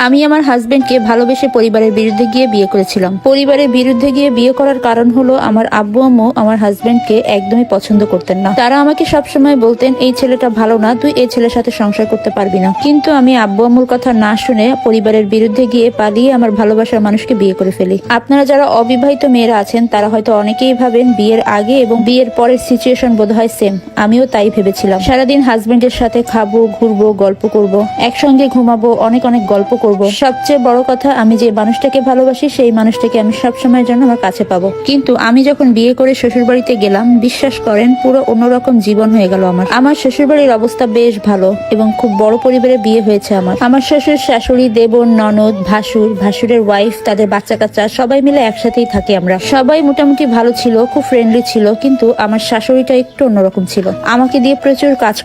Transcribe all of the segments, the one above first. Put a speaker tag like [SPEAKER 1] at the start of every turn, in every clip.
[SPEAKER 1] আমি আমার হাজবেন্ডকে ভালোবেসে পরিবারের বিরুদ্ধে গিয়ে বিয়ে করেছিলাম। পরিবারের বিরুদ্ধে গিয়ে বিয়ে করার কারণ হলো আমার আব্বু আম্মু আমার হাজবেন্ডকে একদমই পছন্দ করতেন না। তারা আমাকে সবসময় বলতেন এই ছেলেটা ভালো না, তুই এই ছেলের সাথে সংসার করতে পারবি না। কিন্তু আমি আব্বু আম্মুর কথা না শুনে পরিবারের বিরুদ্ধে গিয়ে পালিয়ে আমার ভালোবাসার মানুষকে বিয়ে করে ফেলি। আপনারা যারা অবিবাহিত মেয়েরা আছেন তারা হয়তো অনেকেই ভাবেন বিয়ের আগে এবং বিয়ের পরের সিচুয়েশন বোধহয় সেম। আমিও তাই ভেবেছিলাম। সারাদিন হাজবেন্ডের সাথে খাবো, ঘুরবো, গল্প করব, একসঙ্গে ঘুমাবো, অনেক অনেক গল্প করব। সবচেয়ে বড় কথা, আমি যে মানুষটাকে ভালোবাসি সেই মানুষটাকে আমি সবসময়ের জন্য আমার কাছে পাবো। কিন্তু আমি যখন বিয়ে করে শ্বশুর বাড়িতে গেলাম, বিশ্বাস করেন পুরো অন্যরকম জীবন হয়ে গেল আমার শ্বশুর বাড়ির অবস্থা বেশ ভালো এবং খুব বড় পরিবারে বিয়ে হয়েছে আমার শ্বশুর, শাশুড়ি, দেবর, ননদ, ভাসুরের ওয়াইফ, তাদের বাচ্চা কাচ্চা সবাই মিলে একসাথেই থাকি আমরা। সবাই মোটামুটি ভালো ছিল, খুব ফ্রেন্ডলি ছিল। কিন্তু আমার শাশুড়িটা একটু অন্যরকম ছিল। আমাকে দিয়ে প্রচুর কাজ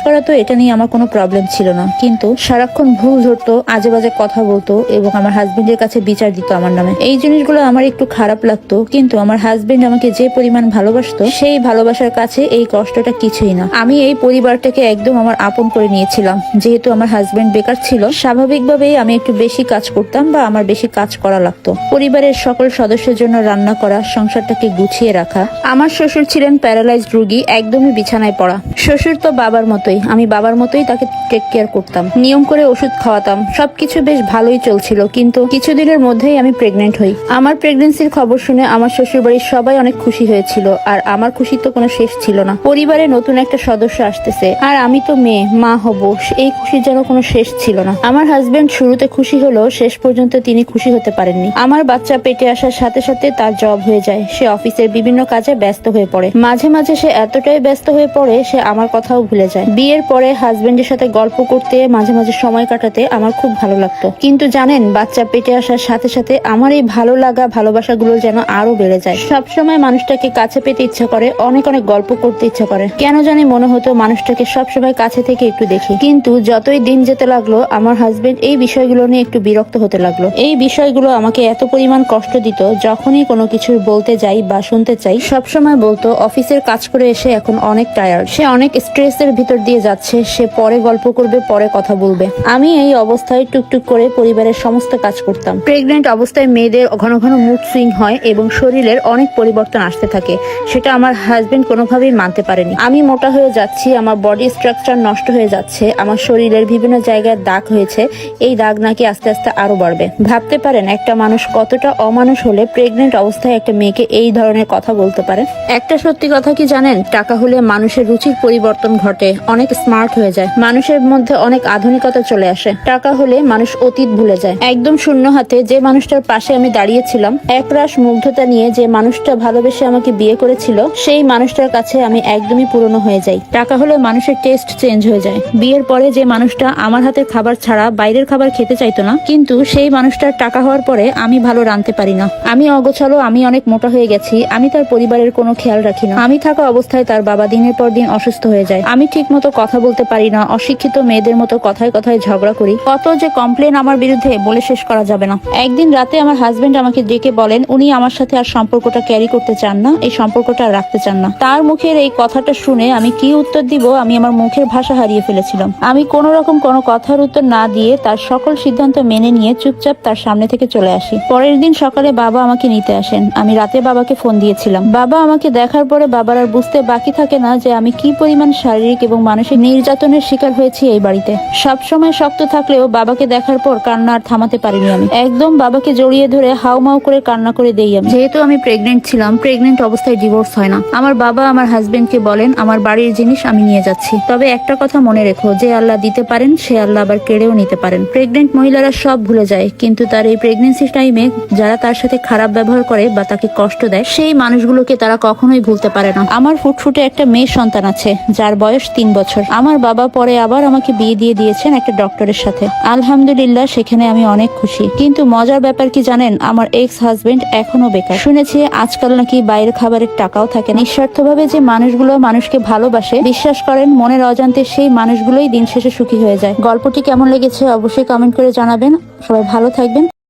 [SPEAKER 1] করাতো, এটা নিয়ে আমার কোনো প্রবলেম ছিল না। কিন্তু সারাক্ষণ ভুল ধরতো, আজে বাজে কথা বলতো এবং আমার হাজবেন্ডের কাছে বিচার দিত আমার নামে। এই জিনিসগুলো আমার একটু খারাপ লাগতো। কিন্তু আমার হাজবেন্ড আমাকে যে পরিমাণ ভালোবাসতো, সেই ভালোবাসার কাছে এই কষ্টটা কিছুই না। আমি এই পরিবারটাকে একদম আমার আপন করে নিয়েছিলাম। যেহেতু আমার হাজবেন্ড বেকার ছিল, স্বাভাবিকভাবেই আমি একটু বেশি কাজ করতাম বা আমার বেশি কাজ করা লাগতো। পরিবারের সকল সদস্যের জন্য রান্না করা, সংসারটাকে গুছিয়ে রাখা। আমার শ্বশুর ছিলেন প্যারালাইজড রোগী, একদমই বিছানায় পড়া। শ্বশুর তো বাবার মতোই, আমি বাবার মতোই তাকে টেক কেয়ার করতাম, নিয়ম করে ওষুধ খাওয়াতাম। সবকিছু বেশ ভালোই চলছিল। কিন্তু কিছুদিনের মধ্যেই আমি প্রেগনেন্ট হই। আমার প্রেগনেন্সির খবর শুনে আমার শ্বশুর বাড়ির সবাই অনেক খুশি হয়েছিল, আর আমার খুশি তো কোনো শেষ ছিল না। পরিবারে নতুন একটা সদস্য আসতেছে, আর আমি তো মেয়ে, মা হব, এই খুশির যেন কোনো শেষ ছিল না। আমার হাজবেন্ড শুরুতে খুশি হলেও শেষ পর্যন্ত তিনি খুশি হতে পারেননি। আমার বাচ্চা পেটে আসার সাথে সাথে তার জব হয়ে যায়। সে অফিসের বিভিন্ন কাজে ব্যস্ত হয়ে পড়ে। মাঝে মাঝে সে এতটাই ব্যস্ত হয়ে পড়ে সে আমার কথাও ভুলে যায়। বিয়ের পরে হাজবেন্ডের সাথে গল্প করতে, মাঝে মাঝে সময় কাটাতে আমার খুব ভালো লাগতো। কিন্তু জানেন, বাচ্চা পেটে আসার সাথে সাথে আমার এই ভালো লাগা, ভালোবাসাগুলো যেন আরো বেড়ে যায়। সবসময় মানুষটাকে কাছে পেতে ইচ্ছা করে, অনেক অনেক গল্প করতে ইচ্ছা করে। কেন জানি মনে হতো মানুষটাকে সবসময় কাছে থেকে একটু দেখি। কিন্তু যতই দিন যেতে লাগলো, আমার হাজবেন্ড এই বিষয়গুলো নিয়ে একটু বিরক্ত হতে লাগলো। এই বিষয়গুলো আমাকে এত পরিমাণ কষ্ট দিত, যখনই কোনো কিছু বলতে যাই বা শুনতে চাই, সবসময় বলতো অফিসের কাজ করে এসে এখন অনেক টায়ার্ড, সে অনেক স্ট্রেসের ভিতর দিয়ে যাচ্ছে, সে পরে গল্প করবে, পরে কথা বলবে। আমি এই অবস্থায় টুকটুক করে পরিবারের সমস্ত কাজ করতাম। প্রেগনেন্ট অবস্থায় মেয়েদের ঘন ঘন মুড সুইং হয় এবং শরীরের অনেক পরিবর্তন আসতে থাকে। সেটা আমার হাজবেন্ড কোনোভাবেই মানতে পারেনি। আমি মোটা হয়ে যাচ্ছি, আমার বডি স্ট্রাকচার নষ্ট হয়ে যাচ্ছে, আমার শরীরের বিভিন্ন জায়গায় দাগ হয়েছে, এই দাগ নাকি আস্তে আস্তে আরো বাড়বে। ভাবতে পারেন একটা মানুষ কতটা অমানুষ হলে প্রেগনেন্ট অবস্থায় একটা মেয়েকে এই ধরনের কথা বলতে পারে। একটা সত্যি কথা কি জানেন, টাকা হলে মানুষের রুচির পরিবর্তন ঘটে, অনেক স্মার্ট হয়ে যায়, মানুষের মধ্যে অনেক আধুনিকতা চলে আসে। টাকা হলে মানুষ অতীত ভুলে যায়। একদম শূন্য হাতে যে মানুষটার পাশে আমি দাঁড়িয়েছিলাম, একরাশ মুগ্ধতা নিয়ে যে মানুষটা ভালোবেসে আমাকে বিয়ে করেছিল, সেই মানুষটার কাছে আমি একদমই পুরনো হয়ে যাই। টাকা হলে মানুষের টেস্ট চেঞ্জ হয়ে যায়। বিয়ের পরে যে মানুষটা আমার হাতের খাবার ছাড়া বাইরের খাবার খেতে চাইতো না, কিন্তু সেই মানুষটার টাকা হওয়ার পরে আমি ভালো রাঁধতে পারি না, আমি অগোছালো, আমি অনেক মোটা হয়ে গেছি, আমি তার পরিবারের কোনো খেয়াল রাখি না। আমি থাকা অবস্থায় তার বাবা দিনের পর দিন অসুস্থ হয়ে যায়। আমি ঠিক মতো কথা বলতে পারি না, অশিক্ষিত মেয়েদের মতো কথায় কথায় ঝগড়া করি। কত যে কমপ্লেন আমার বিরুদ্ধে বলে শেষ করা যাবে না। একদিন রাতে আমার হাজবেন্ড আমাকে ডেকে বলেন উনি আমার সাথে আর সম্পর্কটা ক্যারি করতে চান না, এই সম্পর্কটা আর রাখতে চান না। তার মুখের এই কথাটা শুনে আমি কি উত্তর দিব, আমি আমার মুখের ভাষা হারিয়ে ফেলেছিলাম। আমি কোন রকম কোনো কথার উত্তর না দিয়ে তার সকল সিদ্ধান্ত মেনে নিয়ে চুপচাপ তার সামনে থেকে চলে আসি। পরের দিন সকালে বাবা আমাকে নিতে আসেন। আমি রাতে বাবাকে ফোন দিয়েছিলাম। বাবা আমাকে দেখার পরে বাবার আর বুঝতে বাকি থাকে না যে আমি কি পরিমাণ শারীরিক এবং মানসিক নির্যাতনের শিকার হয়েছি এই বাড়িতে। সবসময় শক্ত থাকলেও বাবাকে দেখার পর কান্না আর থামাতে পারিনি। আমি একদম বাবাকে জড়িয়ে ধরে হাউমাউ করে কান্না করে দেই। আমি যেহেতু আমি প্রেগনেন্ট ছিলাম, প্রেগনেন্ট অবস্থায় ডিভোর্স হয় না। আমার বাবা আমার হাজবেন্ডকে বলেন আমার বাড়ির জিনিস আমি নিয়ে যাচ্ছি, তবে একটা কথা মনে রেখো, যে আল্লাহ দিতে পারেন সে আল্লাহ আবার কেড়েও নিতে পারেন। প্রেগনেন্ট মহিলারা সব ভুলে যায়, কিন্তু তার এই প্রেগনেন্সি টাইমে যারা তার সাথে খারাপ ব্যবহার করে বা তাকে কষ্ট দেয়, সেই মানুষগুলোকে তারা কখনোই ভুলতে পারে না। আমার ফুটফুটে একটা মেয়ে সন্তান আছে যার বয়স 3 বছর। আমার বাবা পরে আবার আমাকে বিয়ে দিয়ে দিয়েছেন একটা ডক্টরের সাথে। আলহামদুলিল্লাহ, সেখানে আমি অনেক খুশি। কিন্তু মজার ব্যাপার কি জানেন, আমার এক্স হাজবেন্ড এখনো বেকার। শুনেছি আজকাল নাকি বাইরের খাবারের টাকাও থাকে। নিঃস্বার্থভাবে যে মানুষগুলো মানুষকে ভালোবাসে, বিশ্বাস করেন মনের অজান্তে সেই মানুষগুলোই দিন শেষে সুখী হয়ে যায়। গল্পটি কেমন লেগেছে অবশ্যই কমেন্ট করে জানাবেন। সবাই ভালো থাকবেন।